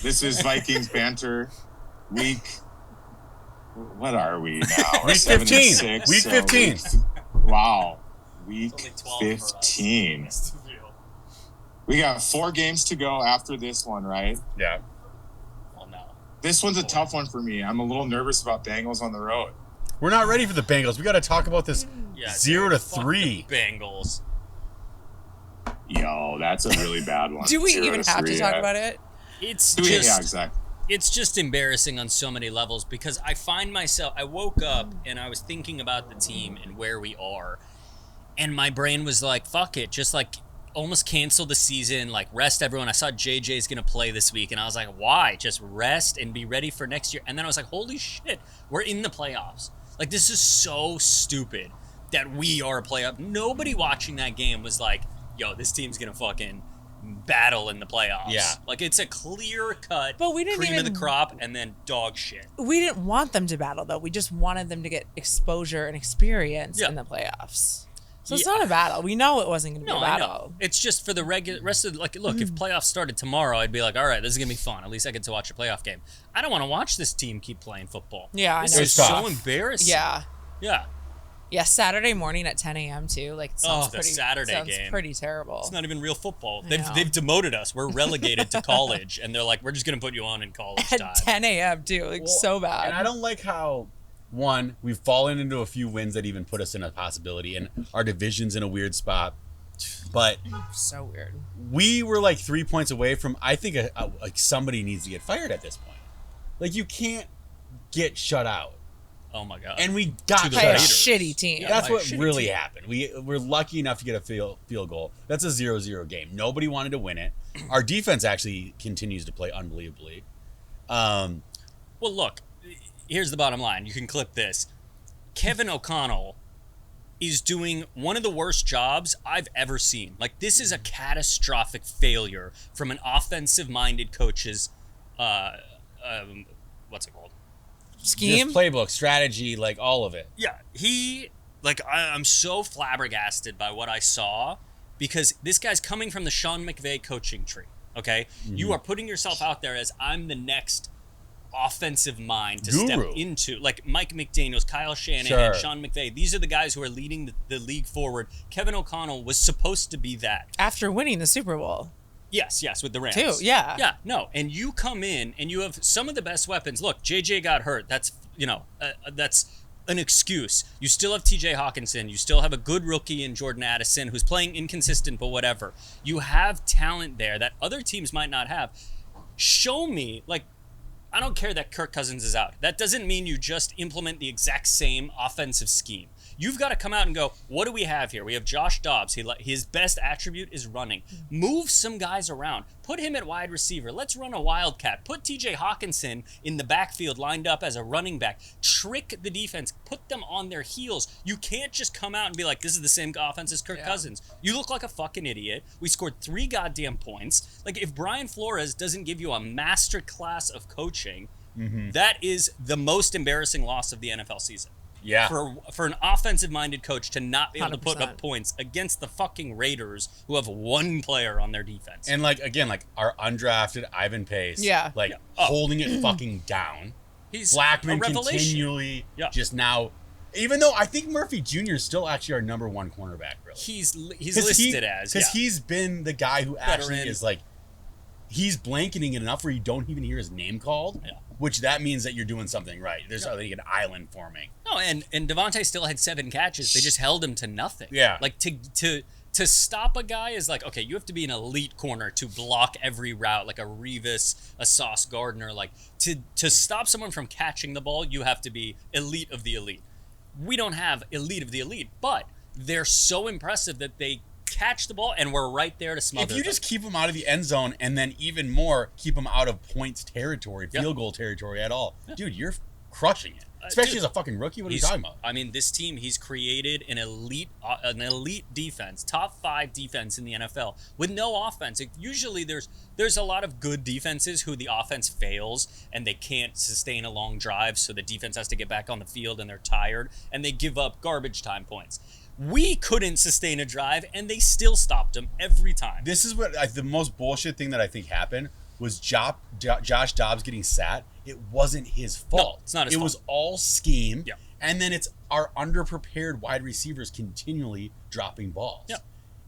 This is Vikings Banter week. What are we now? Week 15. Week 15. Wow. Week 15. We got 4 games to go after this one, right? Yeah. Well, no. This one's a tough one for me. I'm a little nervous about Bengals on the road. We're not ready for the Bengals. We got to talk about this 0 to 3. Bengals. Yo, that's a really bad one. Do we even have to talk about it? It's yeah, just exactly. It's just embarrassing on so many levels because I find myself, I woke up and I was thinking about the team and where we are, and my brain was like, fuck it, just like almost cancel the season, like rest everyone. I saw JJ's gonna play this week and I was like, why? Just rest and be ready for next year. And then I was like, holy shit, we're in the playoffs. Like, this is so stupid that we are a playoff. Nobody watching that game was like, yo, this team's gonna fucking battle in the playoffs. Yeah. Like, it's a clear cut But we didn't cream even, of the crop and then dog shit. We didn't want them to battle, though. We just wanted them to get exposure and experience in the playoffs. So it's not a battle. We know it wasn't going to be a battle. I know. It's just for the rest of, like, look, if playoffs started tomorrow, I'd be like, all right, this is going to be fun. At least I get to watch a playoff game. I don't want to watch this team keep playing football. Yeah, I know. This is so embarrassing. Yeah. Yeah. Yeah, Saturday morning at 10 a.m. too. Like, sounds the Saturday sounds game. Pretty terrible. It's not even real football. They've demoted us. We're relegated to college, and they're like, we're just gonna put you on in college at time. 10 a.m. too. Like, so bad. And I don't like how, one, we've fallen into a few wins that even put us in a possibility, and our division's in a weird spot. But so weird. We were like 3 points away from. I think like somebody needs to get fired at this point. Like, you can't get shut out. Oh my god! And we got by a shitty team. Yeah, that's what really happened. We're lucky enough to get a field goal. That's a 0-0 game. Nobody wanted to win it. Our defense actually continues to play unbelievably. Well, look, here's the bottom line. You can clip this. Kevin O'Connell is doing one of the worst jobs I've ever seen. Like, this is a catastrophic failure from an offensive-minded coach's, what's it called? Scheme? Just playbook, strategy, like all of it. Yeah, I'm so flabbergasted by what I saw because this guy's coming from the Sean McVay coaching tree, okay? Mm-hmm. You are putting yourself out there as I'm the next offensive mind to step into. Like Mike McDaniels, Kyle Shanahan, Sean McVay. These are the guys who are leading the league forward. Kevin O'Connell was supposed to be that. After winning the Super Bowl. Yes, with the Rams. Too, yeah. Yeah, no, and you come in and you have some of the best weapons. Look, JJ got hurt. That's, that's an excuse. You still have TJ Hawkinson. You still have a good rookie in Jordan Addison who's playing inconsistent, but whatever. You have talent there that other teams might not have. Show me, like, I don't care that Kirk Cousins is out. That doesn't mean you just implement the exact same offensive scheme. You've got to come out and go, what do we have here? We have Josh Dobbs. His best attribute is running. Move some guys around. Put him at wide receiver. Let's run a wildcat. Put TJ Hawkinson in the backfield lined up as a running back. Trick the defense. Put them on their heels. You can't just come out and be like, this is the same offense as Kirk Cousins. You look like a fucking idiot. We scored 3 goddamn points. Like, if Brian Flores doesn't give you a master class of coaching, that is the most embarrassing loss of the NFL season. Yeah. For an offensive-minded coach to not be able to put 100%. up points against the fucking Raiders who have one player on their defense. And, like, again, like, our undrafted Ivan Pace. Yeah. Like, holding it fucking down. He's Blackman a revelation. continually just now. Even though I think Murphy Jr. is still actually our number 1 cornerback, really. He's listed as. Because he's been the guy who actually is, like, he's blanketing it enough where you don't even hear his name called. Yeah. Which that means that you're doing something right. There's I think an island forming. No, and Devontae still had 7 catches. They just held him to nothing. Yeah. Like, to stop a guy is like, okay, you have to be an elite corner to block every route, like a Revis, a Sauce Gardner. Like, to stop someone from catching the ball, you have to be elite of the elite. We don't have elite of the elite, but they're so impressive that they catch the ball and we're right there to smother If you just keep them out of the end zone and then even more keep them out of points territory, field goal territory at all, dude, you're crushing it. Especially as a fucking rookie. What are you talking about? I mean, this team, he's created an elite defense, top 5 defense in the NFL with no offense. Usually there's a lot of good defenses who the offense fails and they can't sustain a long drive, so the defense has to get back on the field and they're tired and they give up garbage time points. We couldn't sustain a drive, and they still stopped him every time. This is what the most bullshit thing that I think happened was Josh Dobbs getting sat. It wasn't his fault. No, it's not his fault. It was all scheme. Yeah. And then it's our underprepared wide receivers continually dropping balls. Yeah.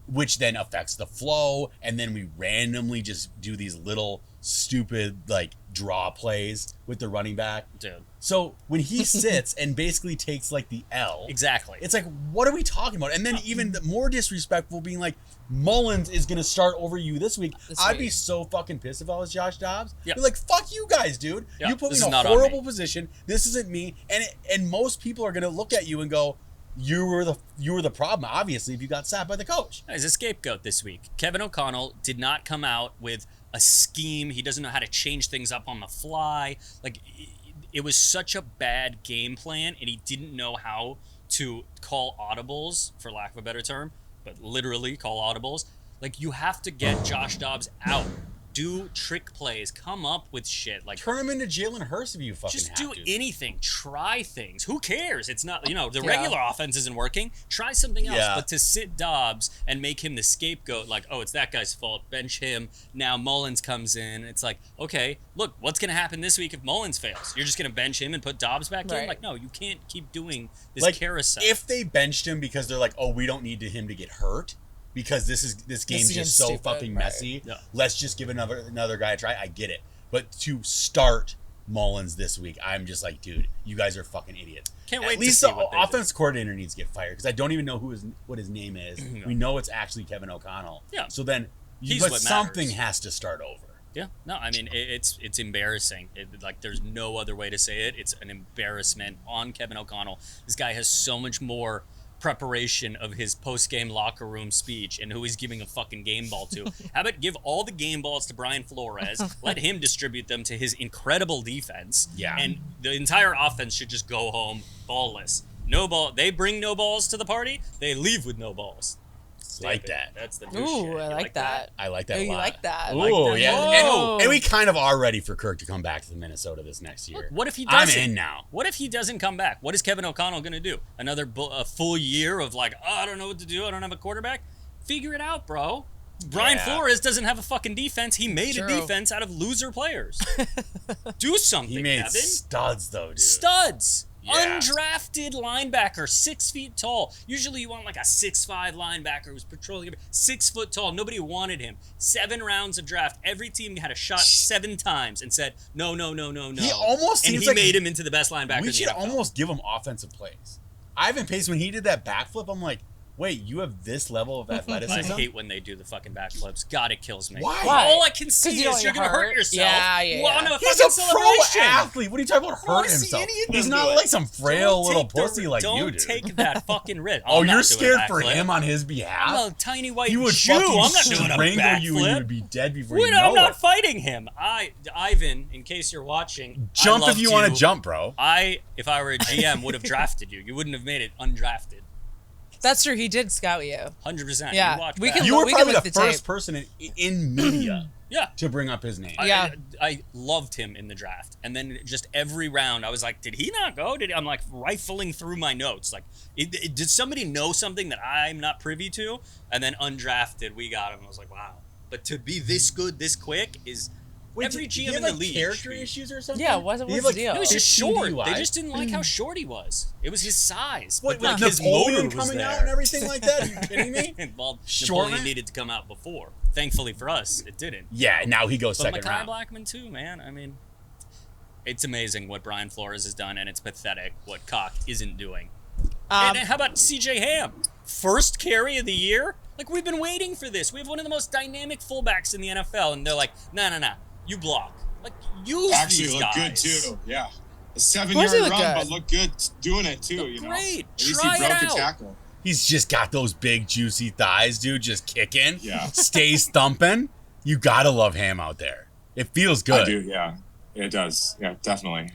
Which then affects the flow, and then we randomly just do these little stupid like draw plays with the running back. Dude. So when he sits and basically takes like the L, Exactly. it's like, what are we talking about? And then even the more disrespectful being like, Mullins is gonna start over you this week. I'd be so fucking pissed if I was Josh Dobbs. Yep. Be like, fuck you guys, dude. Yep. You put This me is in not a on me. horrible position. This isn't me. And most people are gonna look at you and go, you were the problem, obviously, if you got sat by the coach. He's a scapegoat this week. Kevin O'Connell did not come out with a scheme. He doesn't know how to change things up on the fly. Like, it was such a bad game plan, and he didn't know how to call audibles, for lack of a better term, but literally call audibles. Like, you have to get Josh Dobbs out. Do trick plays. Come up with shit. Like, Turn him into Jalen Hurts if you fucking just have do to. anything. Try things. Who cares? It's not, the Yeah. regular offense isn't working. Try something else. Yeah. But to sit Dobbs and make him the scapegoat, like, oh, it's that guy's fault, bench him. Now Mullins comes in. It's like, okay, look, what's going to happen this week if Mullins fails? You're just going to bench him and put Dobbs back in? Right. Like, no, you can't keep doing this Like, carousel. if they benched him because they're like, oh, we don't need him to get hurt because this game's just so stupid, fucking right. messy. Yeah. Let's just give another guy a try. I get it. But to start Mullins this week, I'm just like, dude, you guys are fucking idiots. Can't At wait to least see the what they do. offense coordinator needs to get fired because I don't even know what his name is. No. We know it's actually Kevin O'Connell. Yeah. So then, He's but what something matters. has to start over. Yeah, no, I mean it's embarrassing. Like there's no other way to say it. It's an embarrassment on Kevin O'Connell. This guy has so much more preparation of his post-game locker room speech and who he's giving a fucking game ball to. How about give all the game balls to Brian Flores, let him distribute them to his incredible defense, Yeah. and the entire offense should just go home ballless. No ball. They bring no balls to the party. They leave with no balls. Like that. That's the new Ooh, shit. I You like that. I like that Oh, a you lot. like that. Ooh, like that. yeah. Whoa. And we kind of are ready for Kirk to come back to Minnesota this next year. What if he I'm doesn't? in now. What if he doesn't come back? What is Kevin O'Connell going to do? Another a full year of like, oh, I don't know what to do. I don't have a quarterback. Figure it out, bro. Brian Yeah. Flores doesn't have a fucking defense. He made a True. defense out of loser players. Do something, He made Kevin. studs, though, dude. Studs. Yeah. Undrafted linebacker, 6 feet tall. Usually you want like a 6'5" linebacker who's patrolling 6 foot tall. Nobody wanted him. 7 rounds of draft. Every team had a shot 7 times and said, no. He almost and seems he like made him into the best linebacker We in the should NFL. almost give him offensive plays. Ivan Pace, when he did that backflip, I'm like, wait, you have this level of I athleticism? hate when they do the fucking backflips. God, it kills me. Why? All I can 'Cause see you don't is you're get going to hurt hurt. yourself. Yeah. On a He's fucking a pro celebration. athlete. What are you talking about wanna hurting see himself? any of them He's do not it. like some frail Don't little take the- pussy like you do. Don't take that fucking risk. Oh, I'm not you're doing a scared for backflip. him on his I'm behalf? a tiny white He would Jew. fucking I'm not doing a strangle you and you backflip. would be dead before Wait, you know I'm not it. fighting him. Ivan, in case you're watching, Jump I if you loved want to jump, bro. If I were a GM, would have drafted you. You wouldn't have made it undrafted. That's true. He did scout you. 100%. Yeah, You watch we back. can You were we probably look the the first tape. person in media Yeah. to bring up his name. Yeah. I loved him in the draft. And then just every round, I was like, did he not go? I'm like rifling through my notes. Like, did somebody know something that I'm not privy to? And then undrafted, we got him. I was like, wow. But to be this good, this quick is every did he GM have, in the like, league. character issues or something? Yeah, what's Did he have, the deal? He was just 15 short. DUIs? They just didn't like how short he was. It was his size. What, but like with his Napoleon motor was coming there. out and everything like that? Are you kidding me? Well, Short Napoleon man? needed to come out before. Thankfully for us, it didn't. Yeah, now he goes But second Mekhi round. Blackman too, man. I mean, it's amazing what Brian Flores has done, and it's pathetic what Cock isn't doing. And how about CJ Ham? First carry of the year? Like, we've been waiting for this. We have one of the most dynamic fullbacks in the NFL, and they're like, no, you block. Like, use Actually these look guys. good too. Yeah. A course he 7-yard looked run, good. but look good doing it too. Look You know. great. At least Try he it broke a out. tackle. He's just got those big, juicy thighs, dude, just kicking. Yeah. Stays thumping. You gotta love Ham out there. It feels good. I do. Yeah. It does. Yeah, definitely.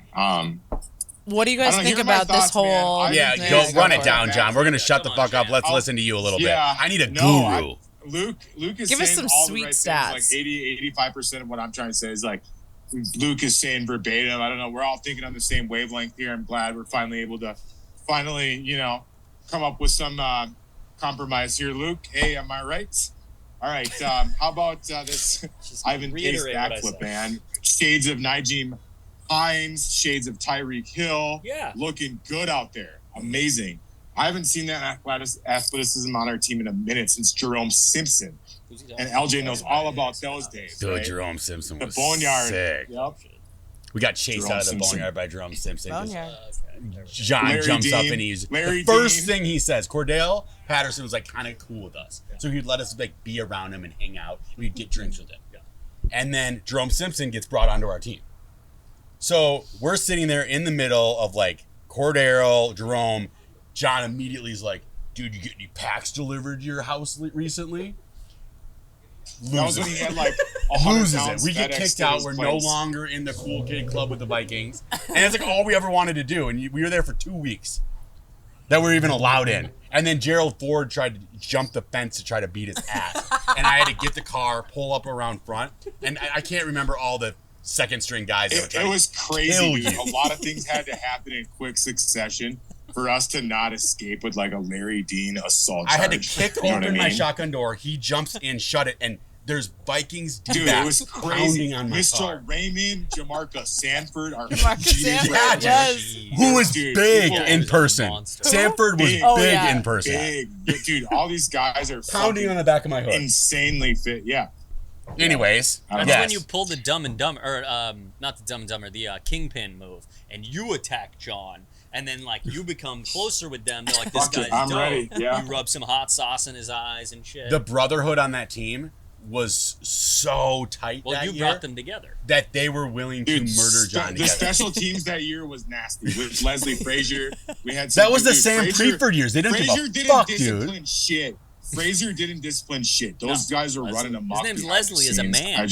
What do you I guys don't know, think here are my about this thoughts, man. whole? I- Yeah, Yeah, go yeah, run go it for down, it. John. We're gonna shut Come the on, fuck up. Jan. Let's I'll- listen to you a little Yeah. bit. I need a No, guru. Luke is Give us saying some all sweet the right stats. things. Like 85% of what I'm trying to say is like Luke is saying verbatim. I don't know. We're all thinking on the same wavelength here. I'm glad we're finally able to come up with some compromise here, Luke. Hey, am I right? All right. How about this Ivan Pace backflip, man? Shades of Nyjeem Hines, shades of Tyreek Hill. Yeah. Looking good out there. Amazing. I haven't seen that athleticism on our team in a minute since Jerome Simpson. And LJ knows all about those days. Dude, right? Jerome Simpson was the boneyard. sick. Yep. We got chased Jerome out of the Simpson. boneyard by Jerome Simpson. Boneyard. John Larry jumps Dean. up and he's Larry the first Dean. thing he says. Cordell Patterson was like kind of cool with us, so he'd let us like be around him and hang out. We'd get drinks with him, and then Jerome Simpson gets brought onto our team. So we're sitting there in the middle of like Cordell, Jerome. John immediately is like, "Dude, you get any packs delivered to your house recently?" That was when he had like 100 Loses it. pounds We get FedEx kicked to out. his We're place. no longer in the cool kid club with the Vikings. And it's like all we ever wanted to do. And we were there for 2 weeks that we were even allowed in. And then Gerald Ford tried to jump the fence to try to beat his ass. And I had to get the car, pull up around front. And I can't remember all the second string guys that were trying It was to crazy, kill dude. you. A lot of things had to happen in quick succession for us to not escape with like a Larry Dean assault I charge. had to kick You know open what I my mean? shotgun door. He jumps in, shut it, and there's Vikings Dude, it was crazy. pounding on my Mr. car. Raymond, Jamarca Sanford, our Jamarca Sanford, yes. Who was Dude, big people- in person. Monster. Sanford was Big. Oh, big yeah. in person. big. Dude, all these guys are Pounding on fucking the back of my hood. insanely fit. Yeah. Anyways, I don't That's know. when you pulled the Dumb and Dumber, or not the Dumb and Dumber, the Kingpin move, and you attack John, and then like you become closer with them. They're like, this Fuck it, guy's I'm dope. ready, yeah. You rub some hot sauce in his eyes and shit. the brotherhood on that team was so tight well, that you year brought them together. that they were willing to Dude, murder John the together. special teams that year was nasty. With Leslie Frazier, we had That was the dude, Sam Frazier- Preeford years. They didn't give Frazier a didn't fuck, discipline dude. shit. Frazier didn't discipline shit. Those guys are Leslie. running amok. His name's behind the Leslie as a scenes. man.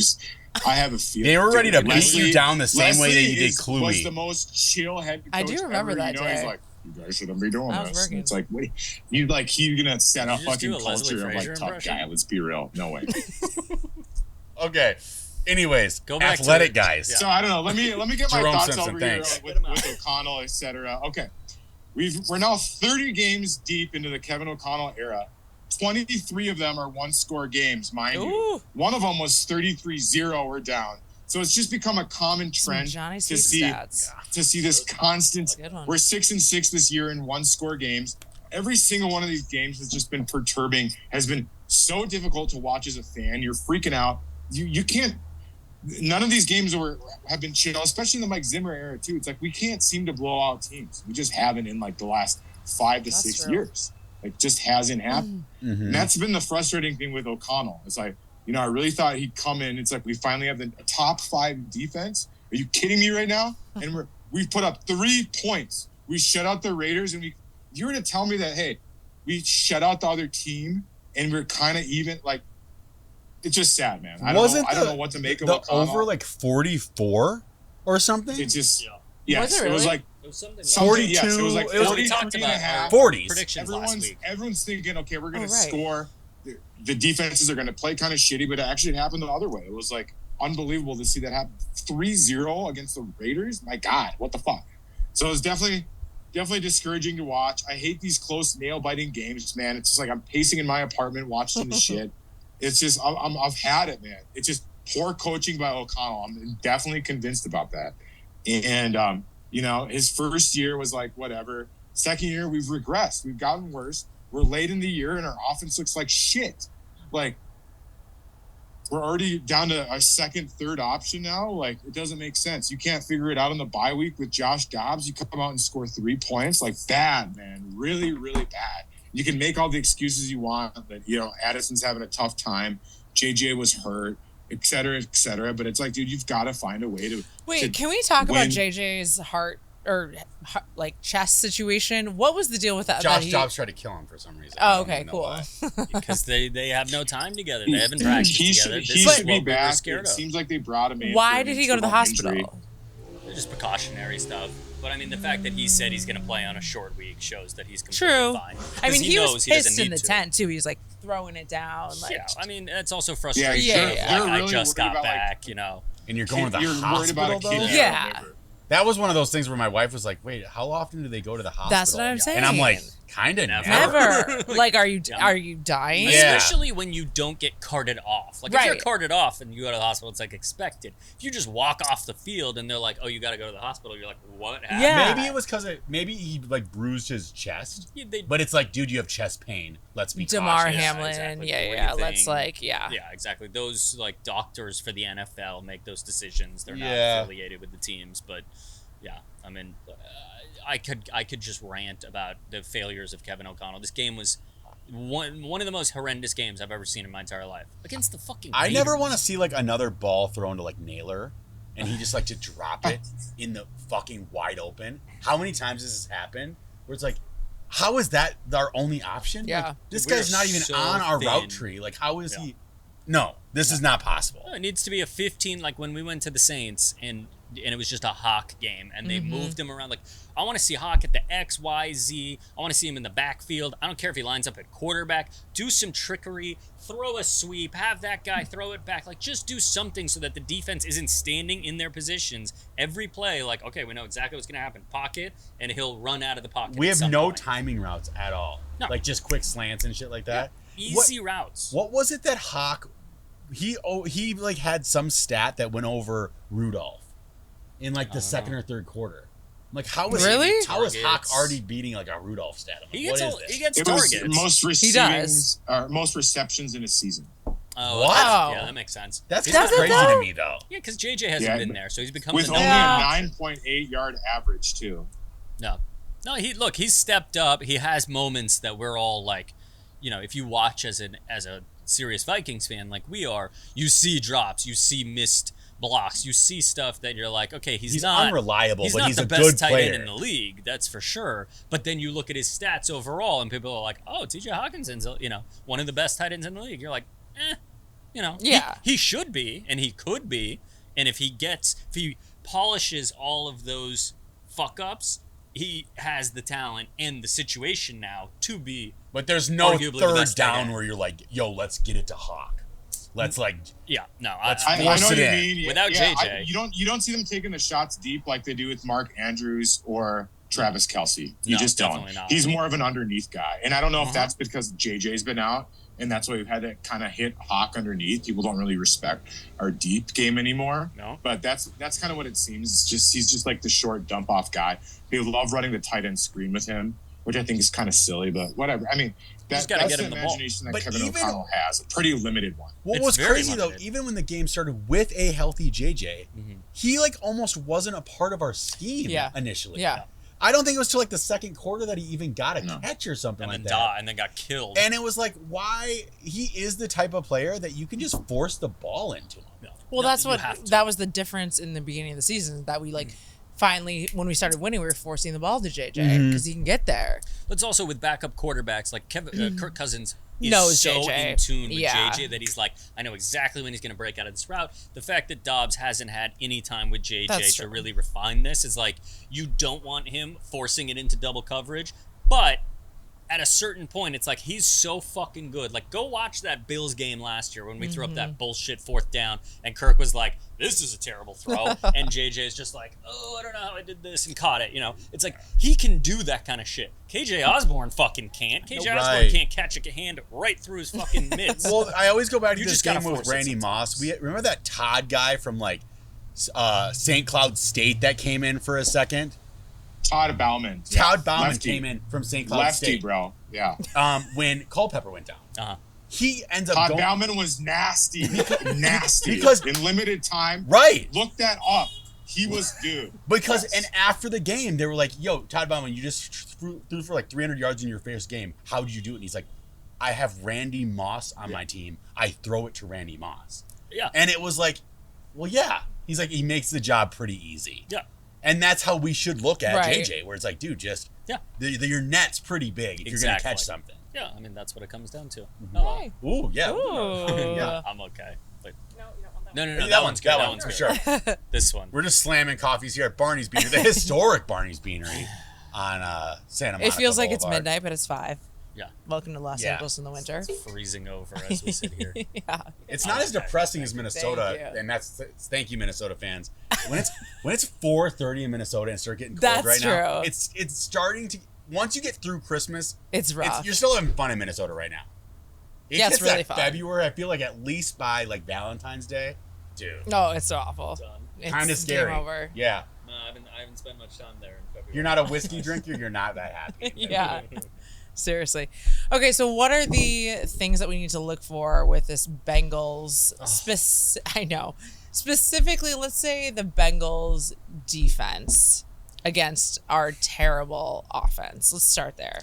I have a feeling They were ready to dude, beat you down the same way that you did Was Cluey. the most chill head coach I do remember ever. that You know, he's day. like, you guys shouldn't be doing I was this. working. And it's like, wait, you like he's gonna set a Did you just do fucking a Leslie culture of like Frazier tough impression? guy. Let's be real. No way. Okay. Anyways, Go back to athletic it. guys. Yeah. So I don't know. Let me get my Jerome thoughts Simpson, over thanks. here with O'Connell, etc. Okay, we're now 30 games deep into the Kevin O'Connell era. 23 of them are one-score games, mind you. Ooh. One of them was 33-0 or down. So it's just become a common Some trend Johnny to Sweet see stats. this constant. Good one. We're 6-6 this year in one-score games. Every single one of these games has just been perturbing. Has been so difficult to watch as a fan. You're freaking out. You can't. None of these games have been chill, especially in the Mike Zimmer era too. It's like we can't seem to blow out teams. We just haven't in like the last 5 to That's 6 true. years. Like just hasn't happened. Mhm. And that's been the frustrating thing with O'Connell. It's like, I really thought he'd come in. It's like we finally have the top 5 defense. Are you kidding me right now? And we've put up 3 points. We shut out the Raiders, and you were to tell me that, hey, we shut out the other team and we're kind of even. Like, it's just sad, man. I don't know what to make of the O'Connell. over like 44 or something? It's just Yeah. yes, Was it it was really? like It was something like 42. Yes, it was like It was- 40 we talked and a about half. 40s. predictions last week. Everyone's thinking, okay, we're going to Oh, right. score. The defenses are going to play kind of shitty, but actually it happened the other way. It was like unbelievable to see that happen. 3-0 against the Raiders. My God, what the fuck? So it was definitely discouraging to watch. I hate these close nail biting games, man. It's just like I'm pacing in my apartment watching the shit. It's just I've had it, man. It's just poor coaching by O'Connell. I'm definitely convinced about that. And his first year was like whatever. Second year we've regressed. We've gotten worse. We're late in the year and our offense looks like shit. Like we're already down to our second, third option now. Like it doesn't make sense. You can't figure it out on the bye week with Josh Dobbs. You come out and score 3 points. Like bad, man. Really, really bad. You can make all the excuses you want that, Addison's having a tough time. JJ was hurt, et cetera. But it's like, dude, you've got to find a way to. Wait, can we talk about win. JJ's heart like chest situation? What was the deal with that? Josh Dobbs tried to kill him for some reason. Oh, I don't okay, know cool. why. Because they have no time together. They haven't practiced He together. should This is be what we were back. scared It of. seems like they brought him in. Why for did an he go to the internal injury. hospital? They're just precautionary stuff. But I mean, the fact that he said he's going to play on a short week shows that he's completely True. fine. I mean, 'Cause he was knows he doesn't pissed in need the to. tent too. He was like throwing it down. Like, Yeah, I mean, that's also frustrating. Yeah, Like, they're I really just worried got about, like, back, And you're going to the You're hospital, worried about a though? kidney or Yeah. whatever. That was one of those things where my wife was like, wait, how often do they go to the hospital? That's what I'm saying. And I'm like, Kind of Never. Like, are you dying? Yeah. Especially when you don't get carted off. Like, if you're carted off and you go to the hospital, it's like expected. If you just walk off the field and they're like, "Oh, you got to go to the hospital," you're like, "What happened?" Yeah. Maybe it was because maybe he like bruised his chest. Yeah, but it's like, dude, you have chest pain. Let's be Damar cautious. Hamlin. exactly. Yeah. Let's Yeah, exactly. Those like doctors for the NFL make those decisions. They're not affiliated with the teams, but yeah, I mean, I could just rant about the failures of Kevin O'Connell. This game was one of the most horrendous games I've ever seen in my entire life against the fucking I Raiders. never want to see like another ball thrown to like Naylor, and he just like to drop it in the fucking wide open. How many times has this happened? Where it's like, how is that our only option? Yeah. Like, this We're guy's not even so on our thin. route tree. Like, how is he? No, this is not possible. No, it needs to be a 15. Like when we went to the Saints and it was just a Hawk game and they moved him around. Like, I want to see Hawk at the X, Y, Z. I want to see him in the backfield. I don't care if he lines up at quarterback. Do some trickery. Throw a sweep. Have that guy throw it back. Like, just do something so that the defense isn't standing in their positions every play. Like, okay, we know exactly what's going to happen. Pocket, and he'll run out of the pocket. We at have some no point. timing routes at all. No. Like just quick slants and shit like that. Easy routes. What was it that Hawk? He like had some stat that went over Rudolph in like the second or third quarter. I'm like, how is Really? How is Hawk Targets. already beating like a Rudolph stat? I'm like, He gets what is this? he gets It was targets. most receivings, most receptions in a season. Oh, What? okay. Yeah, that makes sense. That's He's kind of Does it crazy though? to me though. Yeah, because JJ hasn't Yeah, been there, so he's become With the only number a one. 9.8 yard average too. No, he's stepped up. He has moments that we're all like, if you watch as a serious Vikings fan like we are, you see drops, you see missed blocks, you see stuff that you're like, okay, he's not unreliable, he's but not he's the a best good tight player. end in the league, that's for sure. But then you look at his stats overall, and people are like, oh, T.J. Hawkinson's one of the best tight ends in the league. You're like, Yeah. he should be, and he could be, and if he polishes all of those fuck ups, he has the talent and the situation now to be. But there's no Arguably the third best tight down end. where you're like, yo, let's get it to Hawk. Let's like, Yeah, no, I know Force what it you in. mean. Without JJ. You don't see them taking the shots deep like they do with Mark Andrews or Travis Kelce. You No, just don't. definitely not. He's more of an underneath guy, and I don't know if Uh-huh. that's because JJ's been out, and that's why we've had to kind of hit Hawk underneath. People don't really respect our deep game anymore. No. But that's kind of what it seems. It's just he's just like the short dump off guy. They love running the tight end screen with him, which I think is kind of silly, but whatever. I mean, just gotta that's get the him the ball. imagination that But Kevin even- O'Connell has. A pretty limited one. what It's was very crazy limited. though, even when the game started with a healthy JJ, he like almost wasn't a part of our scheme initially. Yeah. I don't think it was till like the second quarter that he even got a No. catch or something and like then that. and then got killed. And it was like, why? He is the type of player that you can just force the ball into him. No. Well, No, that's you what have to. that was the difference in the beginning of the season, that we finally, when we started winning, we were forcing the ball to JJ because he can get there. It's also with backup quarterbacks like Kirk Cousins is Knows so JJ. in tune with Yeah. JJ that he's like, I know exactly when he's going to break out of this route. The fact that Dobbs hasn't had any time with JJ That's to true. really refine this is like, you don't want him forcing it into double coverage, but at a certain point, it's like, he's so fucking good. Like, go watch that Bills game last year when we threw up that bullshit fourth down, and Kirk was like, this is a terrible throw, and JJ's just like, oh, I don't know how I did this, and caught it, It's like, he can do that kind of shit. KJ Osborne fucking can't. KJ Osborne Right. can't catch a hand right through his fucking mitts. Well, I always go back to You this just gotta game with force it Randy Moss. Remember that Todd guy from like St. Cloud State that came in for a second? Todd Bauman. Todd Bauman Lefty. came in from St. Cloud Lefty, State. bro. Yeah. When Culpepper went down. Uh-huh. He ends up Todd going... Bauman was nasty. Nasty. Because- in limited time. Right. Look that up. He was good. Because, Yes. and after the game, they were like, yo, Todd Bauman, you just threw for like 300 yards in your first game. How did you do it? And he's like, I have Randy Moss on my team. I throw it to Randy Moss. Yeah. And it was like, well, yeah. He's like, he makes the job pretty easy. Yeah. And that's how we should look at Right. JJ, where it's like, dude, just Yeah. your net's pretty big if you're going to Exactly. catch something. Yeah, I mean, that's what it comes down to. Oh, well. Hey. Ooh, yeah. Ooh. Yeah. I'm okay. But No, you don't want no, That that one's good. That That one, one's for good. sure. This one. We're just slamming coffees here at Barney's Beanery, the historic Barney's Beanery on Santa Monica It feels like it's Boulevard. midnight, but it's 5. Yeah. Welcome to Los Yeah. Angeles in the winter. Freezing over as we sit here. Yeah. It's not as depressing as Minnesota, Thank you. and thank you, Minnesota fans. When it's 4:30 in Minnesota and start getting cold That's right now, true. it's starting to. once you get through Christmas, It's rough. you're still having fun in Minnesota right now. It Yeah, it's gets really that fun. February, I feel like at least by like Valentine's Day, dude. No, it's awful. Done. It's Kind of scary. Game over. Yeah. No, I haven't spent much time there in February. You're not a whiskey drinker, you're not that happy. Yeah. Seriously. Okay, so what are the things that we need to look for with this Bengals? I know. Specifically, let's say the Bengals defense against our terrible offense. Let's start there.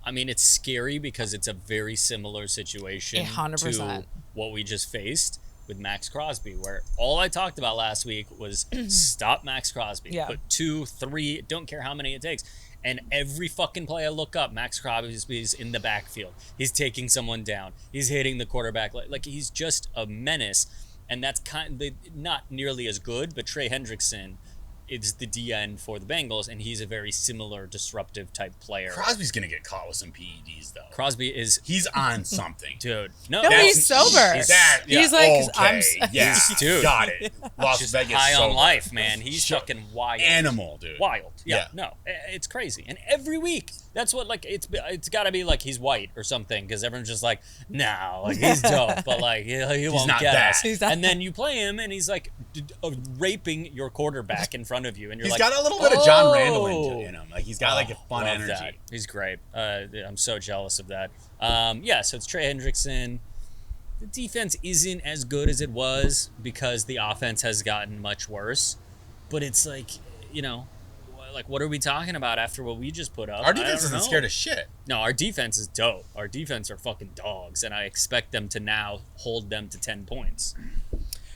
I mean, it's scary because it's a very similar situation 100%. to what we just faced with Max Crosby, where all I talked about last week was stop Max Crosby. Yeah. Put 2, 3, don't care how many it takes. And every fucking play I look up, Max Crosby's in the backfield. He's taking someone down. He's hitting the quarterback. Like he's just a menace. And that's kind of not nearly as good, but Trey Hendrickson is the DN for the Bengals, and he's a very similar disruptive type player. Crosby's gonna get caught with some PEDs though. Crosby is, He's on something. dude. No, he's sober. He's like, okay, yeah, Dude. got it. Las Just Vegas high sober. on life, man. He's fucking wild. Animal, dude. Wild. Yeah, Yeah. no, it's crazy. And every week, that's what, like, it's got to be like he's white or something, because everyone's just like, no, like, he's dope, but like, he won't not get that. us. He's not And then you play him, and he's like raping your quarterback in front of you, and you're He's like, got a little bit of John "Oh." Randall in him. Like he's got like a fun Love energy. that. He's great. I'm so jealous of that. Yeah, so it's Trey Hendrickson. The defense isn't as good as it was because the offense has gotten much worse. But it's like, you know, like, what are we talking about after what we just put up? Our defense I don't isn't know. scared of shit. No, our defense is dope. Our defense are fucking dogs, and I expect them to now hold them to 10 points.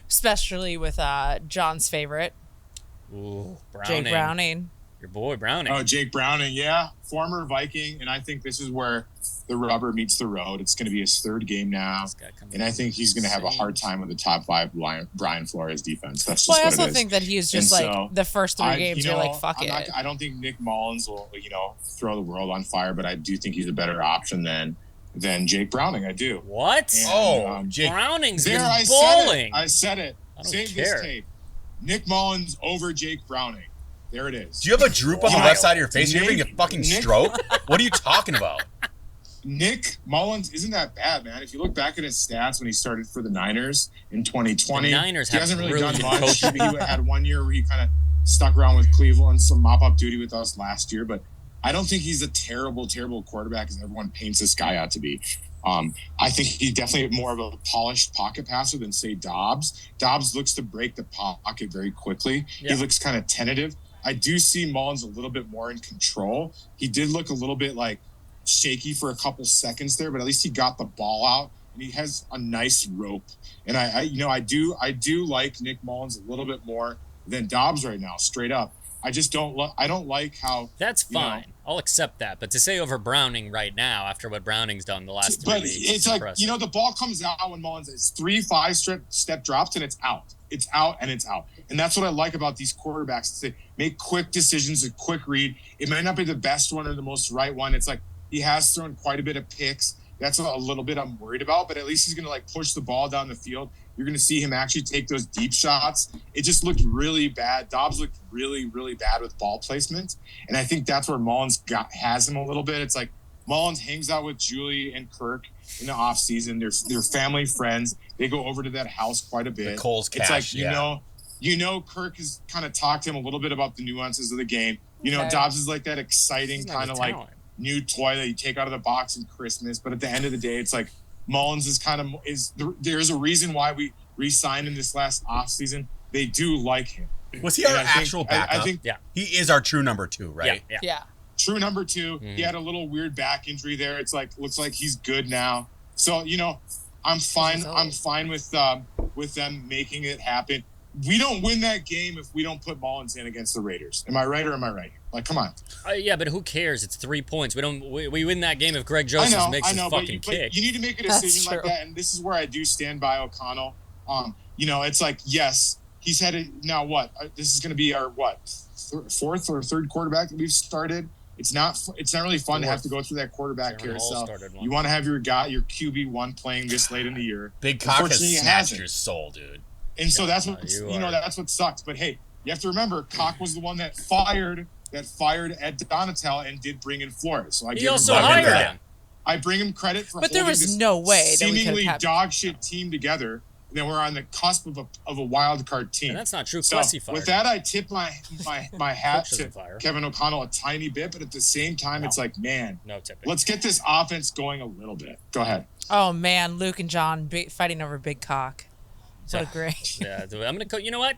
Especially with John's favorite, Ooh, Jake Browning. Your boy Browning. Oh, Jake Browning, yeah, former Viking, and I think this is where the rubber meets the road. It's going to be his third game now, This guy comes and I think he's going to have a insane. hard time with the top 5 Brian Flores defense. That's just Well, I what also it is. think that he's just And like so, the first 3 games. You're like, fuck it. I don't think Nick Mullins will, throw the world on fire, but I do think he's a better option than Jake Browning. I do. What? And, Jake. Browning's There, been I balling. said it. I don't Save care. this tape. Nick Mullins over Jake Browning. There it is. Do you have a droop on the Wild. left side of your face? Are you having a fucking Nick- stroke? What are you talking about? Nick Mullins isn't that bad, man. If you look back at his stats when he started for the Niners in 2020, The Niners he have hasn't really really done good much. coaching. He had one year where he kind of stuck around with Cleveland, some mop-up duty with us last year, but I don't think he's a terrible, terrible quarterback as everyone paints this guy out to be. I think he's definitely more of a polished pocket passer than, say, Dobbs. Dobbs looks to break the pocket very quickly. Yeah. He looks kind of tentative. I do see Mullins a little bit more in control. He did look a little bit like shaky for a couple seconds there, but at least he got the ball out and he has a nice rope. And I do like Nick Mullins a little bit more than Dobbs right now, straight up. I just don't like how. That's you know, fine. I'll accept that. But to say over Browning right now, after what Browning's done the last 3 But weeks, it's is like, impressive. the ball comes out when Mullins is 3-5 step drops and it's out. It's out and it's out. And that's what I like about these quarterbacks. They make quick decisions, a quick read. It might not be the best one or the most right one. It's like he has thrown quite a bit of picks. That's a little bit I'm worried about, but at least he's going to like push the ball down the field. You're going to see him actually take those deep shots. It just looked really bad. Dobbs looked really, really bad with ball placement. And I think that's where Mullins has him a little bit. It's like Mullins hangs out with Julie and Kirk in the off season. They're family friends. They go over to that house quite a bit. The Cole's It's cash, like, Kirk has kind of talked to him a little bit about the nuances of the game. Okay. Dobbs is like that exciting He's not kind a of like talent. new toy that you take out of the box in Christmas. But at the end of the day, it's like Mullins there's a reason why we re-signed him this last offseason. They do like him. Was he our And I think- actual backup? I think Yeah. He is our true number 2, right? Yeah. Yeah. true number 2. Mhm. He had a little weird back injury there. It's like looks like he's good now. So I'm fine. I'm fine with them making it happen. We don't win that game if we don't put Mullins in against the Raiders. Am I right or am I right? Like, come on. Yeah, but who cares? It's 3 points. We win that game if Greg Joseph makes his but fucking kick. you need to make a That's decision like true. that, and this is where I do stand by O'Connell. It's like, yes, he's had it now. What this is going to be our fourth or third quarterback that we've started. It's not really fun to have to go through that quarterback Aaron Hall carousel. started one. You want to have your QB1 playing this late in the year. Big cock has Unfortunately, he snatched hasn't. your soul, dude. And so that's what you are- that's what sucks. But hey, you have to remember, Cock was the one that fired that fired Ed Donatel and did bring in Flores. So I He give also him hired credit. him. I bring him credit for But there holding was this no way that we could have seemingly kept- dog shit team together. And then we're on the cusp of a wild card team. And that's not true. So Quessy fired with that, I tip my hat Coach to doesn't fire. Kevin O'Connell a tiny bit, but at the same time, it's like, man, No tipping. let's get this offense going a little bit. Go ahead. Oh man, Luke and John fighting over big cock. What a great. Yeah, I'm gonna. You know what?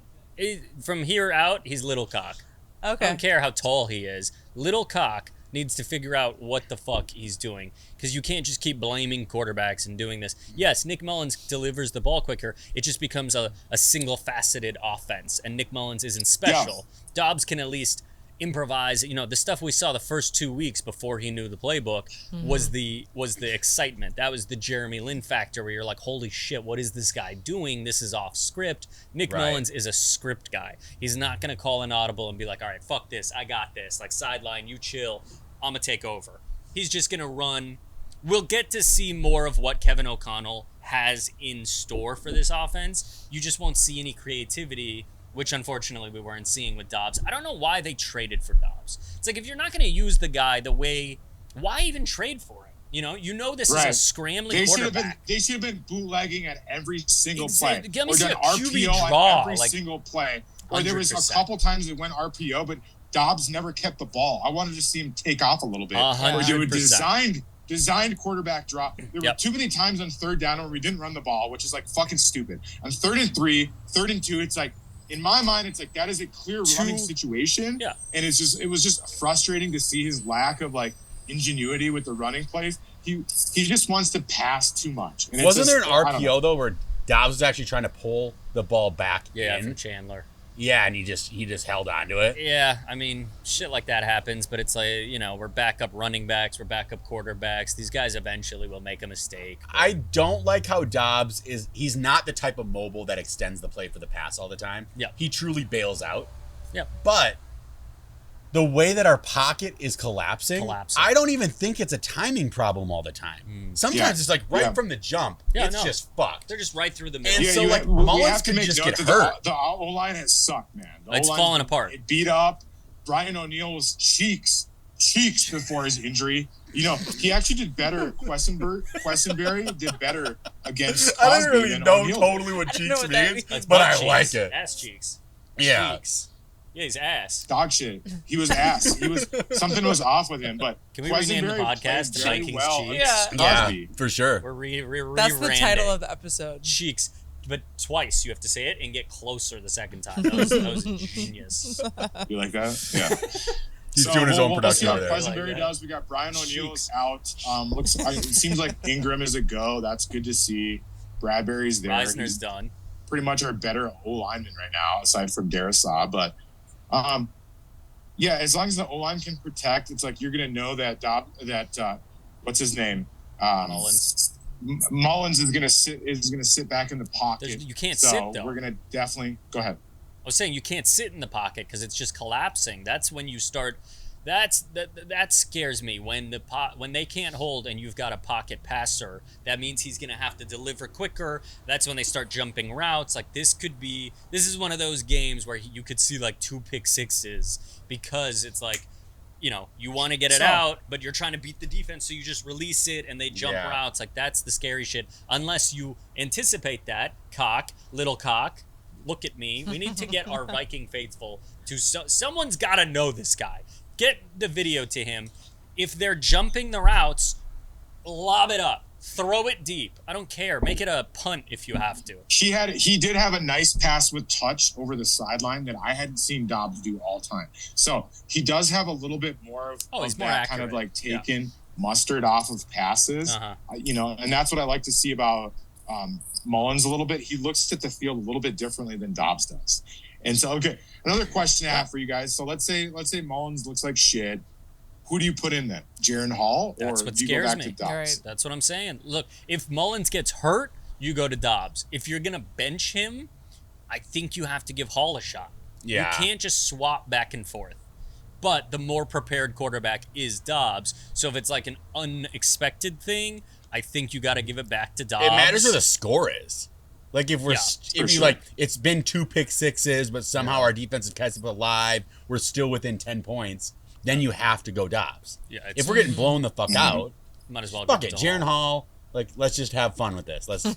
From here out, he's little cock. I Okay. don't care how tall he is. Little cock needs to figure out what the fuck he's doing, because you can't just keep blaming quarterbacks and doing this. Yes, Nick Mullins delivers the ball quicker. It just becomes a single-faceted offense, and Nick Mullins isn't special. Dobbs can at least improvise. You know, the stuff we saw the first 2 weeks before he knew the playbook was the excitement. That was the Jeremy Lin factor, where you're like, holy shit, what is this guy doing? This is off script. Nick Right. Mullins is a script guy. He's not gonna call an audible and be like, all right, fuck this, I got this. Like, sideline, you chill, I'm gonna take over. He's just gonna run. We'll get to see more of what Kevin O'Connell has in store for this offense. You just won't see any creativity, which unfortunately we weren't seeing with Dobbs. I don't know why they traded for Dobbs. It's like, if you're not going to use the guy the way, why even trade for him? You know this is a scrambling quarterback. They should have been bootlegging at every single play. Exactly. Let me Or see done a QB RPO draw, at every like, single play. Or there was a 100%. couple times it went RPO, but Dobbs never kept the ball. I wanted to see him take off a little bit. Or do a 100%. designed quarterback drop. There were too many times on third down where we didn't run the ball, which is like fucking stupid. On 3rd and 3, 3rd and 2, it's like, in my mind, it's like that is a clear running situation. Yeah. And it was just frustrating to see his lack of like ingenuity with the running plays. He just wants to pass too much. And Wasn't there an I don't know. RPO though where Dobbs was actually trying to pull the ball back Yeah, in? from Chandler. Yeah, and he just held on to it. Yeah, I mean, shit like that happens, but it's like, we're backup running backs, we're backup quarterbacks. These guys eventually will make a mistake. I don't like how Dobbs he's not the type of mobile that extends the play for the pass all the time. Yeah. He truly bails out. Yeah. But the way that our pocket is collapsing, I don't even think it's a timing problem all the time. Sometimes it's like from the jump, it's just fucked. They're just right through the middle. And so like Mullins could just get hurt. The O-line has sucked, man. It's falling apart. It beat up. Brian O'Neill was cheeks before his injury. He actually did better. Quessenberry did better against Cosby. I don't really than know O'Neal totally did. what I don't cheeks know what that means, means. but I Cheeks. like it. Ass cheeks. Yeah. Cheeks. Yeah, he's ass. Dog shit. He was ass. Something was off with him. But Can we rename the Quessenberry podcast played very Vikings well Cheeks? against Yeah, Cosby. for sure. We're That's the rebranding. title of the episode. Cheeks. But twice you have to say it and get closer the second time. That was genius. You like that? Yeah. He's doing his own production we'll over see there. how Quessenberry Like that. does. We got Brian O'Neill is out. It seems like Ingram is a go. That's good to see. Bradbury's there. Reisner's He's done. pretty much our better O lineman right now, aside from Darisaw. But as long as the O line can protect, it's like you're gonna know that what's his name? Mullins. Mullins is gonna sit back in the pocket. You can't so sit though. we're gonna definitely go ahead. I was saying you can't sit in the pocket because it's just collapsing. That's when you start. That scares me when they can't hold and you've got a pocket passer. That means he's gonna have to deliver quicker. That's when they start jumping routes. Like this is one of those games where you could see like 2 pick sixes because it's like, you want to get it out, but you're trying to beat the defense, so you just release it and they jump routes. Like that's the scary shit. Unless you anticipate that, little cock. Look at me. We need to get our Viking faithful to someone's got to know this guy. Get the video to him. If they're jumping the routes, lob it up. Throw it deep. I don't care. Make it a punt if you have to. He did have a nice pass with touch over the sideline that I hadn't seen Dobbs do all time. So he does have a little bit more of, he's more that kind of like taken mustard off of passes. And that's what I like to see about Mullins a little bit. He looks at the field a little bit differently than Dobbs does. And so, okay, another question I have for you guys. So let's say Mullins looks like shit. Who do you put in then? Jaron Hall? That's or what do you go scares back me. to Dobbs? Right. That's what I'm saying. Look, if Mullins gets hurt, you go to Dobbs. If you're going to bench him, I think you have to give Hall a shot. Yeah. You can't just swap back and forth. But the more prepared quarterback is Dobbs. So if it's like an unexpected thing, I think you got to give it back to Dobbs. It matters where the score is. Like if it's been 2 pick sixes, but somehow our defense has kept it alive, we're still within 10 points. Then you have to go Dobbs. Yeah, if we're getting blown the fuck out, might as well. Fuck it, Jaron Hall. Like, let's just have fun with this. Let's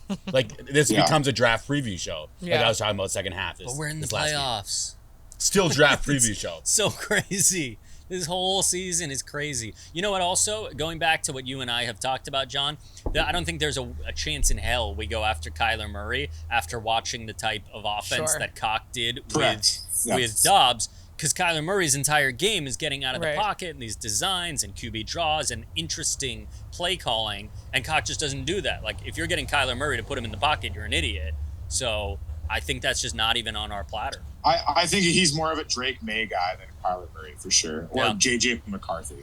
this becomes a draft preview show. Yeah. Like I was talking about second half. But we're in the playoffs. Still draft preview show. So crazy. This whole season is crazy. You know what? Also, going back to what you and I have talked about, John, I don't think there's a chance in hell we go after Kyler Murray after watching the type of offense that Cock did with Dobbs. Because Kyler Murray's entire game is getting out of the pocket and these designs and QB draws and interesting play calling, and Cock just doesn't do that. Like, if you're getting Kyler Murray to put him in the pocket, you're an idiot. So I think that's just not even on our platter. I think he's more of a Drake May guy than Kyler Murray for sure, or JJ McCarthy.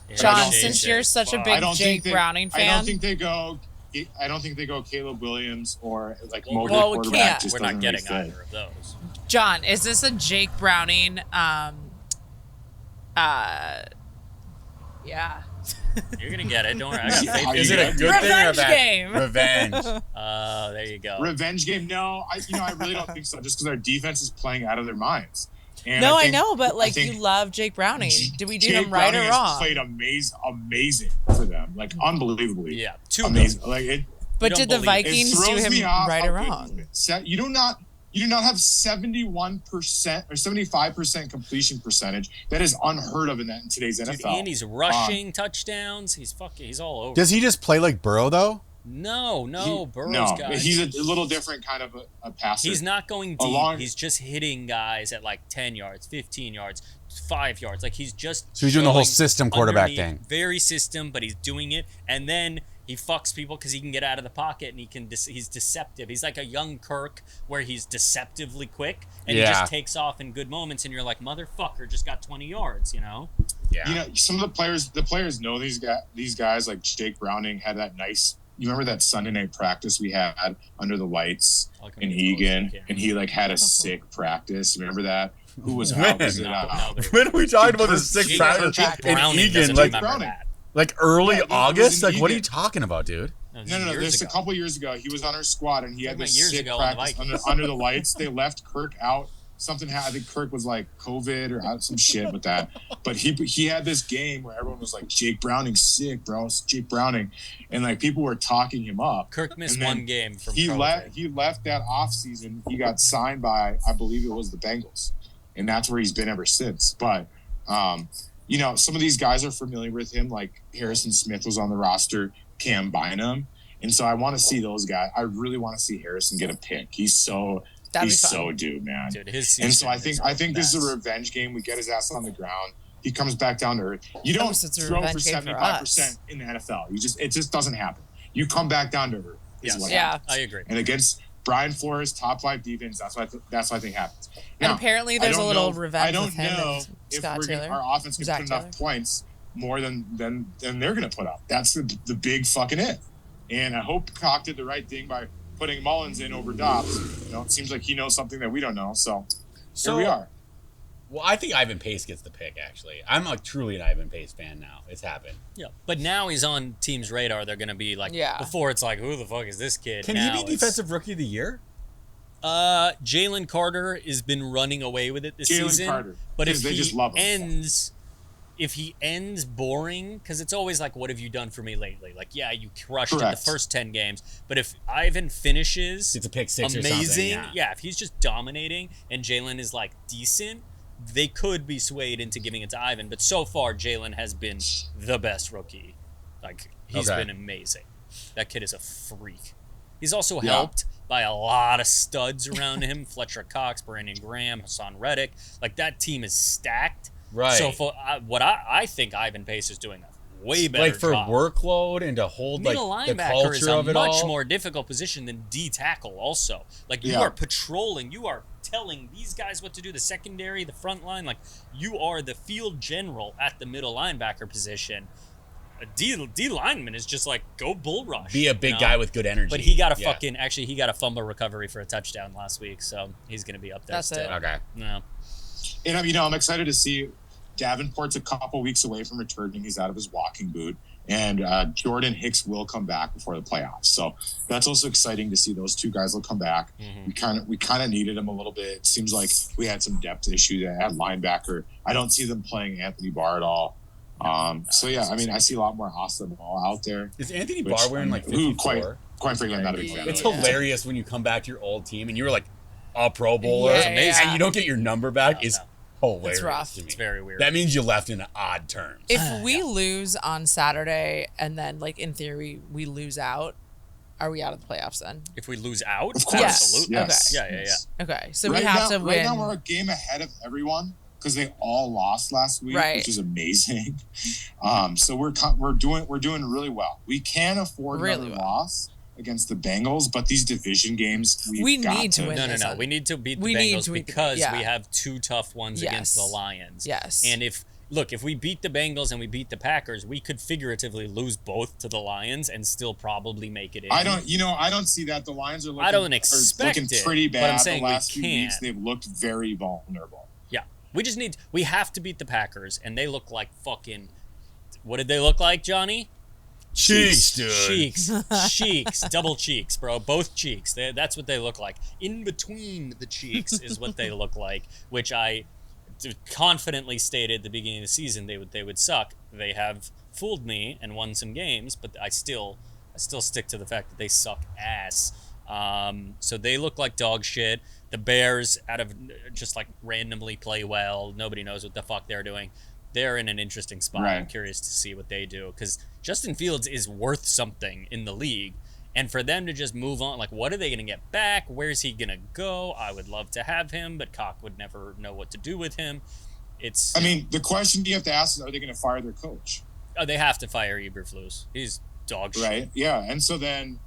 Yeah. John, since you're such a big Jake Browning fan, I don't think they go Caleb Williams or like mobile quarterback. We can't. We're not getting either of those. John, is this a Jake Browning? Yeah. You're gonna get it. Don't worry. I got faith. Is it a good Revenge thing or game. Revenge. There you go. Revenge game? No, I really don't think so. Just because our defense is playing out of their minds. And No, I know, but like you love Jake Browning. Did we do him right or wrong? Played amazing for them, like unbelievably. Yeah, too amazing. Like it. But did the Vikings do him right or wrong? You do not have 71% or 75% completion percentage. That is unheard of in today's NFL. And he's rushing touchdowns. He's all over. Does he just play like Burrow though? No, Burrow's got. He's a little different kind of a passer. He's not going deep. He's just hitting guys at like 10 yards, 15 yards, 5 yards. Like he's just. So he's doing the whole system quarterback thing. Very system, but he's doing it, and then he fucks people because he can get out of the pocket and he's deceptive. He's like a young Kirk where he's deceptively quick and he just takes off in good moments, and you're like, motherfucker, just got 20 yards, you know? Yeah. You know, some of the players know these guys like Jake Browning had that nice. You remember that Sunday night practice we had under the lights in Egan, and he like had a sick practice. You remember that? Who was out? When are we talking about the sick practice in Egan? Like early August? Like what are you talking about, dude? No. There's a couple years ago. He was on our squad, and he had this sick practice under the lights. They left Kirk out. Something happened. I think Kirk was like COVID or some shit with that. But he had this game where everyone was like, Jake Browning's sick, bro. It's Jake Browning. And like people were talking him up. You missed one game from he left that off season. He got signed by, I believe it was the Bengals. And that's where he's been ever since. But you know, some of these guys are familiar with him, like Harrison Smith was on the roster, Cam Bynum. And so I want to see those guys. I really want to see Harrison get a pick. He's so due, man. Dude, his and so I think this is a revenge game. We get his ass on the ground. He comes back down to earth. You don't throw for 75% in the NFL. It just doesn't happen. You come back down to earth. I agree. And against Brian Flores, top 5 defense, that's what I think happens. Now, and apparently there's a little revenge with him. I don't know if our offense can put enough points more than they're going to put up. That's the big fucking it. And I hope Cock did the right thing by putting Mullins in over Dobbs. You know, it seems like he knows something that we don't know. So here we are. Well, I think Ivan Pace gets the pick, actually. I'm like truly an Ivan Pace fan now. It's happened. Yeah. But now he's on teams' radar. They're going to be like, before it's like, who the fuck is this kid? Can he be Defensive Rookie of the Year? Jalen Carter has been running away with it this season. Carter. But if he ends boring, because it's always like, what have you done for me lately? Like, yeah, you crushed in the first 10 games. But if Ivan finishes it's a pick six amazing, or something, if he's just dominating and Jalen is like decent, they could be swayed into giving it to Ivan. But so far, Jalen has been the best rookie. Like, he's been amazing. That kid is a freak. He's also helped by a lot of studs around him. Fletcher Cox, Brandon Graham, Hassan Reddick. Like, that team is stacked. Right. So for what I think Ivan Pace is doing a way better for job. Workload and to hold middle like the linebacker culture is a of it much all. more difficult position than D tackle. Also, like you are patrolling, you are telling these guys what to do. The secondary, the front line, like you are the field general at the middle linebacker position. A D lineman is just like go bull rush. Be a big guy with good energy. But he got a he got a fumble recovery for a touchdown last week, so he's gonna be up there. That's still. it. Okay. No. And I'm excited to see Davenport's a couple weeks away from returning. He's out of his walking boot. And Jordan Hicks will come back before the playoffs. So that's also exciting to see those two guys will come back. We kind of needed them a little bit. It seems like we had some depth issues at linebacker. I don't see them playing Anthony Barr at all. So yeah, I mean, I see a lot more Austin Ball out there. Is Anthony Barr wearing like 54? Quite frankly, I'm not a big fan. It's of hilarious when you come back to your old team and you were like a Pro Bowler, Yeah. and you don't get your number back. Is hilarious. It's rough. To me. It's very weird. That means you left in odd terms. If we lose on Saturday and then, like, in theory, we lose out, are we out of the playoffs then? If we lose out, Of course. absolutely. Yes. Yeah. Okay, so right we have now, to Right win. now, we're a game ahead of everyone because they all lost last week, Right. which is amazing. So we're doing really well. We can afford Really another well. loss against the Bengals, but these division games, We got need to win. No. We need to beat the We need Bengals to beat because yeah. we have two tough ones against the Lions. Yes. And if we beat the Bengals and we beat the Packers, we could figuratively lose both to the Lions and still probably make it in. I don't see that. The Lions are looking, I don't expect looking it, pretty but bad. I'm saying the last we few can't. weeks, they've looked very vulnerable. Yeah. We have to beat the Packers, and they look like fucking. What did they look like, Johnny? Cheeks, dude. Cheeks, double cheeks, bro. Both cheeks. That's what they look like. In between the cheeks is what they look like, which I confidently stated at the beginning of the season they would suck. They have fooled me and won some games, but I still stick to the fact that they suck ass. So they look like dog shit. The Bears, out of just like randomly play well. Nobody knows what the fuck they're doing. They're in an interesting spot. Right. I'm curious to see what they do because Justin Fields is worth something in the league. And for them to just move on, like, what are they going to get back? Where's he going to go? I would love to have him, but Cock would never know what to do with him. I mean, the question you have to ask is, are they going to fire their coach? Oh, they have to fire Eberflus. He's dog shit. Right? Yeah. And so then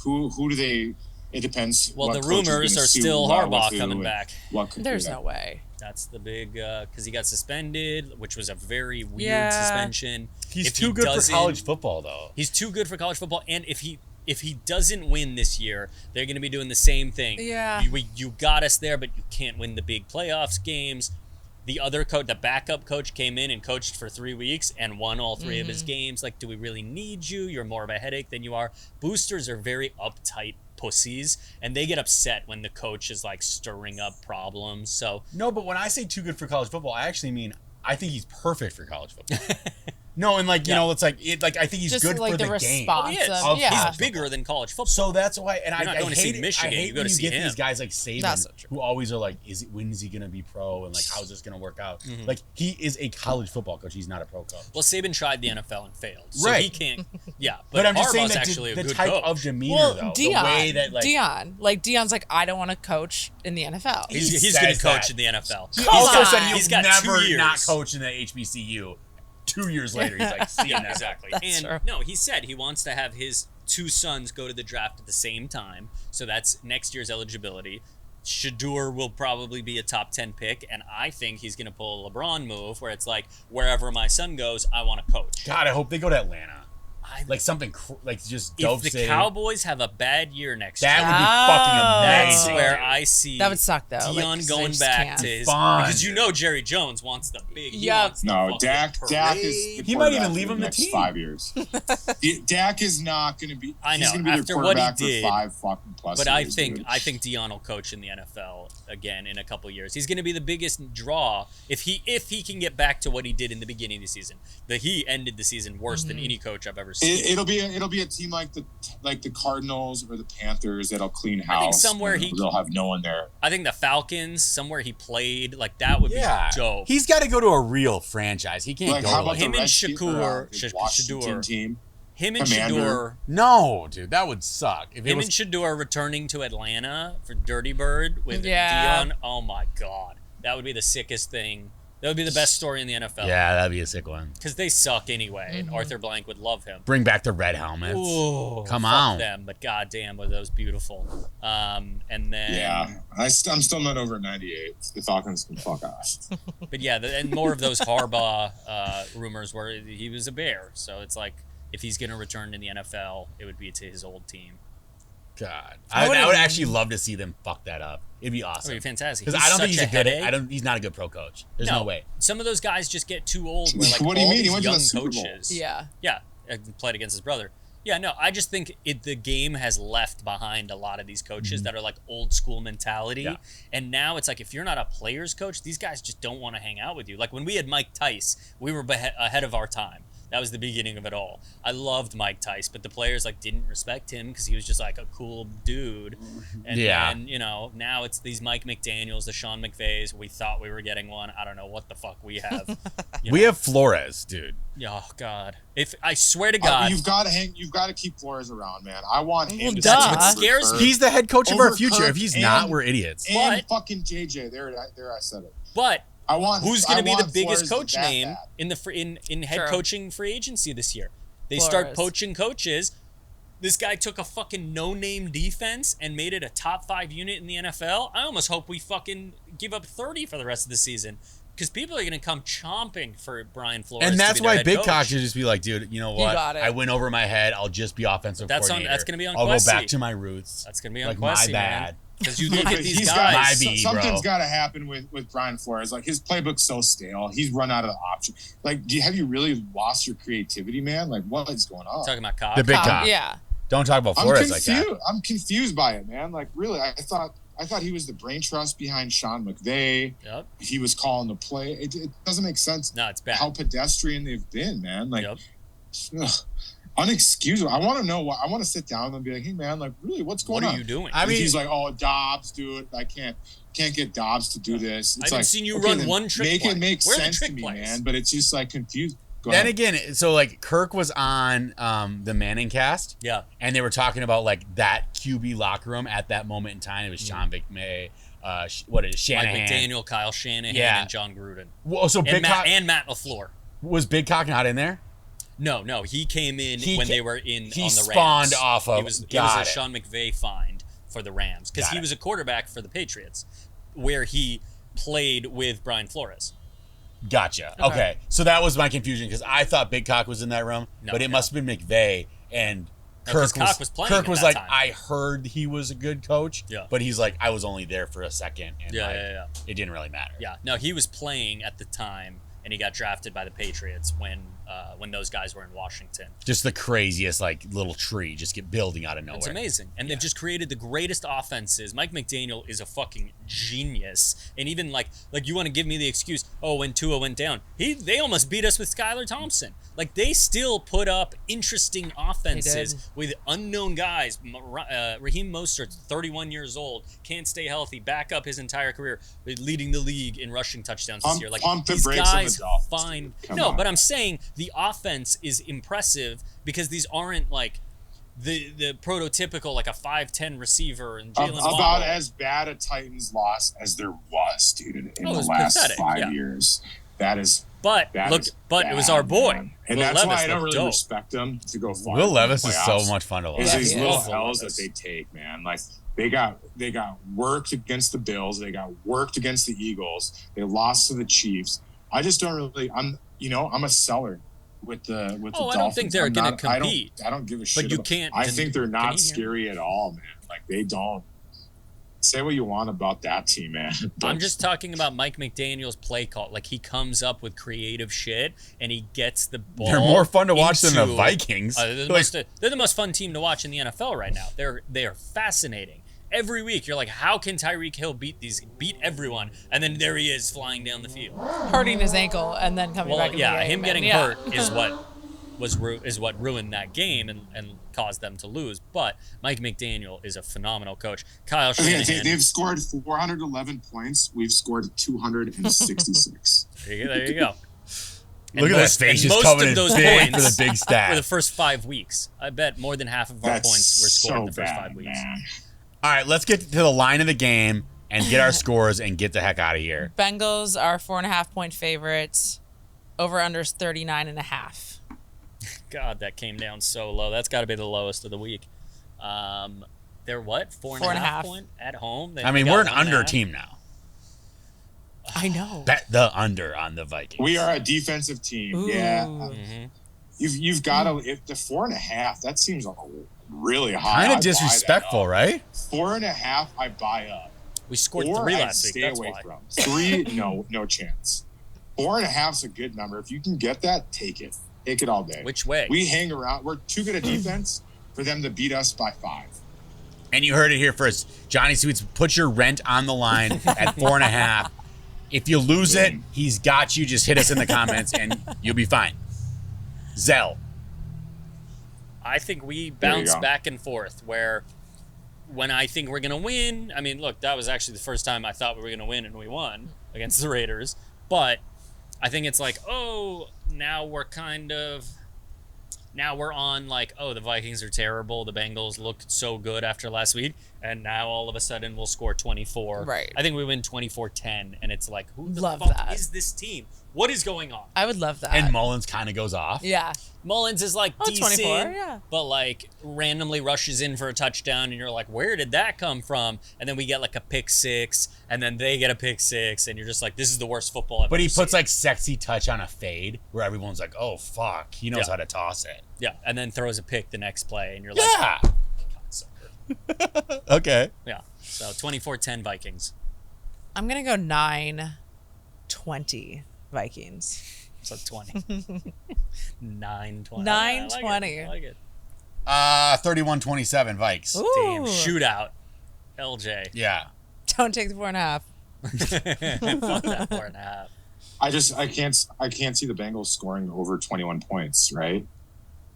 who do they... It depends. Well, what the coach is rumors gonna are sue still what Harbaugh with coming who back. There's no way. That's the big because he got suspended, which was a very weird Yeah. suspension. He's If too he good for doesn't- college football, though. He's too good for college football, and if he doesn't win this year, they're going to be doing the same thing. Yeah. You got us there, but you can't win the big playoffs games. The other coach, the backup coach, came in and coached for 3 weeks and won all three of his games. Like, do we really need you? You're more of a headache than you are. Boosters are very uptight pussies, and they get upset when the coach is like stirring up problems. So No, but when I say too good for college football, I actually mean I think he's perfect for college football. No, and like, you know, it's like I think he's Just good like for the the game. response. he is. Awesome. Yeah. He's bigger than college football. So that's why, and You're not I going to see hate it. Michigan, I hate you go when to you see get him. these guys like Saban, That's so true. who always are like, when is he going to be pro, and like, how's this going to work out? Like, he is a college football coach. He's not a pro coach. Well, Saban tried the NFL and failed, so Right. he can't. Yeah, But I'm just Harbaugh's saying that actually the a good type coach. of demeanor, Well, though, Dion, the way that like Dion's like, I don't want to coach in the NFL. He He's going to says coach that. in the NFL. He Come also on. said He's he'll got 2 never years. not coach in the HBCU. 2 years later, he's like, see Yeah, ya. exactly. That's And true. no, he said he wants to have his 2 sons go to the draft at the same time. So that's next year's eligibility. Shador will probably be a top 10 pick, and I think he's going to pull a LeBron move where it's like, wherever my son goes, I want to coach. God, I hope they go to Atlanta. I- Like something, like just if dope. the City. Cowboys have a bad year next That year, would be that's fucking amazing. where I see That would suck, though. Dion Like, 'cause they going just back can't. to his Fun. because you know Jerry Jones wants the big. He Yep. wants the No, fucking Dak is parade. the He might even quarterback leave for him the next team. 5 years. Dak is not going to be. I know, He's going to be after their what he quarterback did, for 5 fucking plus But years, I dude. think Dion will coach in the NFL again in a couple years. He's going to be the biggest draw if he can get back to what he did in the beginning of the season. He ended the season worse than any coach I've ever seen. It'll be a team like the Cardinals or the Panthers that'll clean house. I think somewhere they'll have no one there. I think the Falcons, somewhere he played, like that would Yeah, be dope. he's got to go to a real franchise. He can't Like go how to about like, the him and Redskins, Shakur- the Washington Shador. team? Him and Commander. Shador. no, dude, that would suck. If it Him was, and Shador returning to Atlanta for Dirty Bird with Yeah. Dion. Oh my God, that would be the sickest thing. That would be the best story in the NFL. yeah, that'd be a sick one. because they suck anyway, and Arthur Blank would love him. Bring back the red helmets. Ooh, Come fuck on. them, but goddamn, were those beautiful. And then Yeah, I'm still not over 98. The Falcons can fuck off. but yeah, and more of those Harbaugh rumors where he was a Bear. So it's like if he's gonna return to the NFL, it would be to his old team. God, I I would would've- actually love to see them fuck that up. It'd be That awesome. would be fantastic. Because I don't think he's such a good. headache. He's not a good pro coach. There's no way. Some of those guys just get too old. Where, like, What do you all mean? He these went to the young Super Bowl. coaches. Yeah. Yeah. played against his brother. Yeah, no, I just think the game has left behind a lot of these coaches that are like old school mentality. Yeah. And now it's like, if you're not a player's coach, these guys just don't want to hang out with you. Like when we had Mike Tice, we were ahead of our time. That was the beginning of it all. I loved Mike Tice, but the players like didn't respect him because he was just like a cool dude. And then, you know, now it's these Mike McDaniels, the Sean McVays. We thought we were getting one. I don't know what the fuck we have. We have Flores, dude. Oh God! If I swear to God, you've got to keep Flores around, man. I want him. To that's duh. what scares me. He's the head coach of our future. Kirk If he's not, we're idiots. And fucking JJ. There, I said it. But I want who's going to be the biggest Flores coach name in the in head True. coaching free agency this year? They Flores. start poaching coaches. This guy took a fucking no-name defense and made it a top 5 unit in the NFL. I almost hope we fucking give up 30 for the rest of the season. Because people are going to come chomping for Brian Flores. And that's to be their why head Big coach. Cock should just be like, dude, you know what? got it. I went over my head. I'll just be offensive coordinator. That's going to be on I'll go Quessy. back to my roots. That's going to be on like Quessy, my bad. Because you look at these He's guys. My B, something's bro. got to happen with Brian Flores. Like his playbook's so stale. He's run out of the option. Like, have you really lost your creativity, man? Like, what is going on? Talking about Cock. The Big Cock. Yeah. Don't talk about Flores like that. I'm confused by it, man. Like, really, I thought he was the brain trust behind Sean McVay. Yep. He was calling the play. It doesn't make sense. No, it's bad. How pedestrian they've been, man. Like, Yep. unexcusable. I want to know what. I want to sit down and be like, hey, man, like, really, what's going What on? are you doing? I And mean, he's like, oh, Dobbs, dude, I can't get Dobbs to do this. I It's haven't like, seen you okay, run then one trick Make play. it make Where are the sense to trick me, plays? man. But it's just like confused. Go then ahead. again, so like Kirk was on the Manning cast. Yeah. And they were talking about like that QB locker room at that moment in time. It was Sean McVay, Shanahan. Mike McDaniel, Kyle Shanahan, Yeah. and John Gruden. Well, so Big And Cock Matt LaFleur. was Big Cock not in there? No, he came in when they were on the Rams. spawned off of. He was got a it. Sean McVay find for the Rams because Got he it. was a quarterback for the Patriots, where he played with Brian Flores. Gotcha. Okay. Okay. So that was my confusion because I thought Big Cock was in that room, No, but it no. must have been McVay and No, 'cause Kirk Cock was playing Kirk at was that like, time. I heard he was a good coach, Yeah. but he's like, I was only there for a second, and like, Yeah. it didn't really matter. Yeah, no, he was playing at the time, and he got drafted by the Patriots when those guys were in Washington. Just the craziest like little tree just get building out of nowhere. It's amazing. And they've just created the greatest offenses. Mike McDaniel is a fucking genius. And even like you want to give me the excuse, oh, when Tua went down, they almost beat us with Skylar Thompson. Like they still put up interesting offenses with unknown guys. Raheem Mostert, 31 years old, can't stay healthy, back up his entire career, leading the league in rushing touchdowns this year. Like pump the these brakes on the guys Dolphins, find dude. Come no, on. but I'm saying the offense is impressive because these aren't like the prototypical like a 5'10" receiver and Jalen About Waddle. as bad a Titans loss as there was, dude, in it the was last pathetic, 5 yeah. years. That is. But That look, is but it was our bad, boy. man. And Will that's Levis why I don't looked really dope. respect them to go far. Will in the Levis is so playoffs. much fun to It's watch. these he little is. L's that they take, man. Like they got worked against the Bills. They got worked against the Eagles. They lost to the Chiefs. I just don't really. I'm a seller with the Dolphins. I don't think they're going to compete. I don't give a shit. But you about- can't. I think they're can not you hear me? scary at all, man. Like they don't. Say what you want about that team, man. I'm just talking about Mike McDaniel's play call. Like he comes up with creative shit and he gets the ball. They're more fun to watch than the into- Vikings. They're the most fun team to watch in the NFL right now. They are fascinating. Every week you're like, how can Tyreek Hill beat everyone? And then there he is flying down the field. Hurting his ankle and then coming back Well, in yeah, the game. him getting Yeah. hurt is what ruined that game and caused them to lose. But Mike McDaniel is a phenomenal coach. Kyle Shanahan. They've scored 411 points. We've scored 266. There you go. Look at that face just coming in big for the big For the stat. first 5 weeks. I bet more than half of our That's points were scored in the so first bad, 5 weeks. man. All right, let's get to the line of the game and get our scores and get the heck out of here. Bengals are 4.5 point favorites. Over unders 39.5. God, that came down so low. That's got to be the lowest of the week. They're what? 4.5 point at home? I mean, They we're got an under 1.5? team now. I know. Bet the under on the Vikings. We are a defensive team. Ooh. Yeah. Mhm. You've got to, if the 4.5, that seems really high. Kind I of buy disrespectful, that up. right? 4.5, I buy up. We scored 4, 3 I'd last week. stay That's away why. from. 3, no chance. 4.5 is a good number. If you can get that, take it. Take it all day. Which way? We hang around. We're too good at defense for them to beat us by 5. And you heard it here first. Johnny Sweets, put your rent on the line at 4.5. If you lose it, he's got you. Just hit us in the comments and you'll be fine. Zell. I think we bounce back and forth where when I think we're going to win, I mean, look, that was actually the first time I thought we were going to win and we won against the Raiders. But I think it's like, oh, now we're on like, oh, the Vikings are terrible. The Bengals looked so good after last week. And now all of a sudden we'll score 24. Right. I think we win 24-10. And it's like, who the Love fuck that. is this team? What is going on? I would love that. And Mullins kind of goes off. Yeah. Mullins is like decent, 24, yeah. but like randomly rushes in for a touchdown, and you're like, where did that come from? And then we get like a pick 6, and then they get a pick 6, and you're just like, this is the worst football I've But ever he puts seen. like sexy touch on a fade where everyone's like, oh, fuck. He knows how to toss it. Yeah, and then throws a pick the next play, and you're like, Yeah. cocksucker. Okay. Yeah, so 24-10 Vikings. I'm going to go 9-20 Vikings. So 20. 9-20. 9-20. I like it. 31-27 Vikes. Ooh. Damn, shootout. LJ. Yeah. Don't take the 4.5. Fuck that 4.5. I can't see the Bengals scoring over 21 points, right?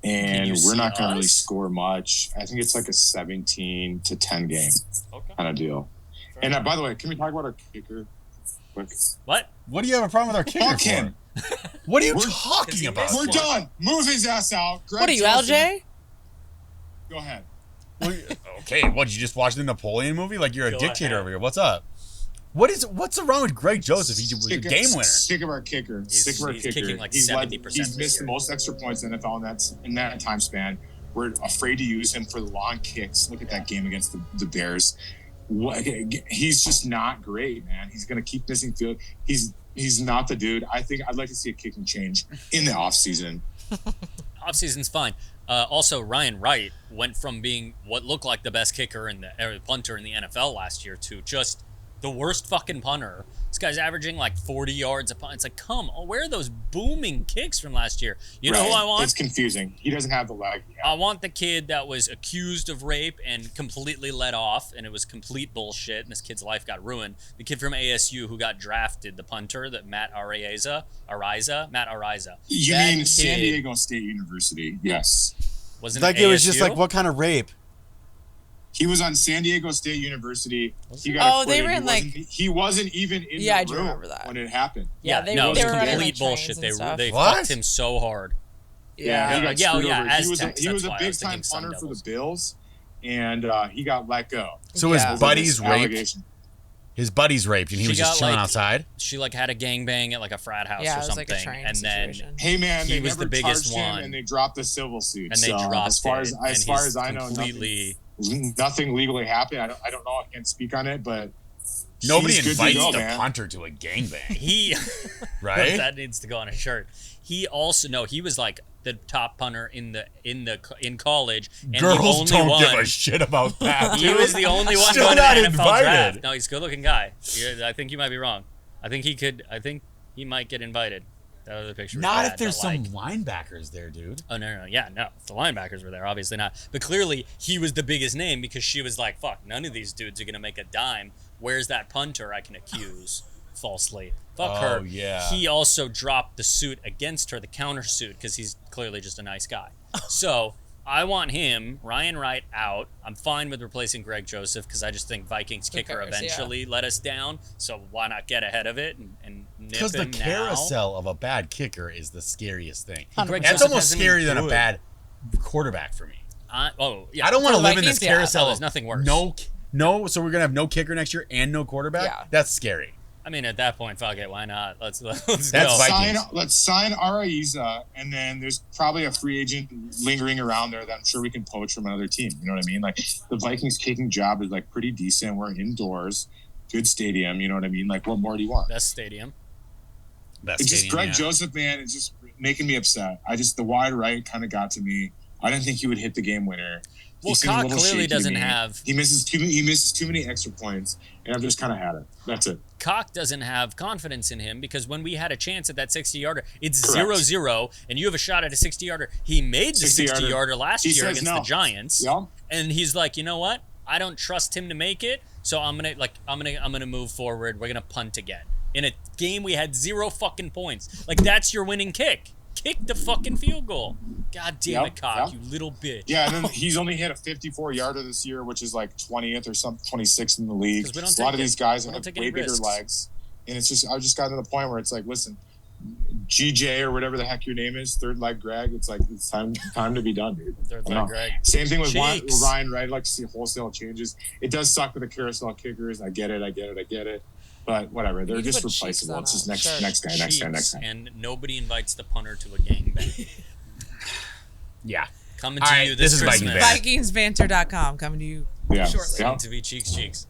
Can And you we're see not going to really us? score much. I think it's like a 17-10 game Okay. kind of deal. And by the way, can we talk about our kicker quick? What? What do you have a problem with our kicker Fuck for? him. What are you We're- talking about? We're done. Move his ass out. Greg What are you, Joseph, LJ? Go ahead. Okay, what, did you just watch the Napoleon movie? Like you're a Go dictator ahead. over here. What's up? What's wrong with Greg Joseph? He was a game winner. Sick of our kicker. Sick of our he's kicker. kicking like he's 70% he's this missed year. the most extra points in the NFL in that time span. We're afraid to use him for the long kicks. Look at that game against the Bears. He's just not great, man. He's going to keep missing field. He's not the dude. I think I'd like to see a kicking change in the offseason. Offseason's fine. Also, Ryan Wright went from being what looked like the best kicker punter in the NFL last year to just the worst fucking punter. This guy's averaging like 40 yards a punt. It's like, come on, where are those booming kicks from last year? You know who I want? It's confusing. He doesn't have the leg. I want the kid that was accused of rape and completely let off, and it was complete bullshit, and this kid's life got ruined. The kid from ASU who got drafted, the punter, that Matt Araiza. You That mean kid San Diego State University? Yes. wasn't Like it it was just ASU? like, what kind of rape? He was on San Diego State University. He Oh, got they acquitted. were in, He wasn't even in Yeah, I the do room remember that. when it happened. Yeah, no, they it were was running, like, complete trains bullshit. and They stuff. fucked What? him so hard. Yeah, he got yeah, screwed yeah, over. Aztecs, He was that's a why I big was time thinking Sun punter for the Devils. Bills, and he got let go. So Yeah. his buddies This raped. allegation. His buddies raped, and he She was just got, chilling like, outside. She like had a gangbang at like a frat house Yeah, or it was something, like a train and situation. Hey man, He they was never the biggest charged him, one. and they dropped the civil suit. then they So, dropped as far it. as and far he's as I know, completely. nothing legally happened. I don't know. I can't speak on it, but Nobody he's good to invites go, the man. punter to a gangbang, He right? that needs to go on a shirt. He also he was like the top punter in college, and the Girls only don't one. give a shit about that. He was the only one Still going to not the NFL invited. draft. No, he's a good-looking guy. I think you might be wrong. I think he might get invited. That other picture. Was Not bad, if there's but, some linebackers there, dude. Oh no! Yeah, no. If the linebackers were there, obviously not. But clearly, he was the biggest name because she was like, "Fuck, none of these dudes are gonna make a dime. Where's that punter I can accuse falsely? Fuck Oh, her." yeah. He also dropped the suit against her, the counter suit, because he's clearly just a nice guy. So I want him, Ryan Wright, out. I'm fine with replacing Greg Joseph because I just think Vikings kicker cares, eventually let us down. So why not get ahead of it and nip Because the him now? carousel of a bad kicker is the scariest thing. Greg That's Joseph almost hasn't been scarier than a good. bad quarterback for me. Yeah. I don't want to For the live in this Vikings, yeah. carousel. Oh, there's of nothing worse. No. So we're gonna have no kicker next year and no quarterback. Yeah. That's scary. I mean, at that point, fuck it. Why not? Let's That's go. Vikings. let's sign Araiza, and then there's probably a free agent lingering around there that I'm sure we can poach from another team. You know what I mean? Like the Vikings kicking job is like pretty decent. We're indoors, good stadium. You know what I mean? Like what more do you want? Best stadium. Best It's just stadium, Greg yeah. Joseph, man. It's just making me upset. The wide right kind of got to me. I didn't think he would hit the game winner. Well, He seems a Cock little clearly shaky to doesn't me. have. He misses too many extra points, and I've just kind of had it. That's it. Cock doesn't have confidence in him because when we had a chance at that 60-yarder, it's Correct. 0-0, and you have a shot at a 60-yarder. He made the 60-yarder last He year says against no. the Giants, Yeah. and he's like, you know what? I don't trust him to make it, so I'm gonna move forward. We're gonna punt again in a game we had 0 fucking points. Like that's your winning kick. Kick the fucking field goal. God damn it, Cock, you little bitch. Yeah, and then he's only hit a 54-yarder this year, which is like 20th or something, 26th in the league. A lot of these guys have way bigger legs, and it's just I've just gotten to the point where it's like, listen, GJ or whatever the heck your name is, third leg Greg. It's like it's time to be done, dude. Third leg Greg. Same thing with Ryan, right? I'd like to see wholesale changes. It does suck with the carousel kickers. I get it. But whatever, they're just replaceable. It's just next guy. And nobody invites the punter to a gangbang. Yeah. Coming to you this Christmas. VikingsBanter.com coming to you shortly. To be cheeks. Cheeks.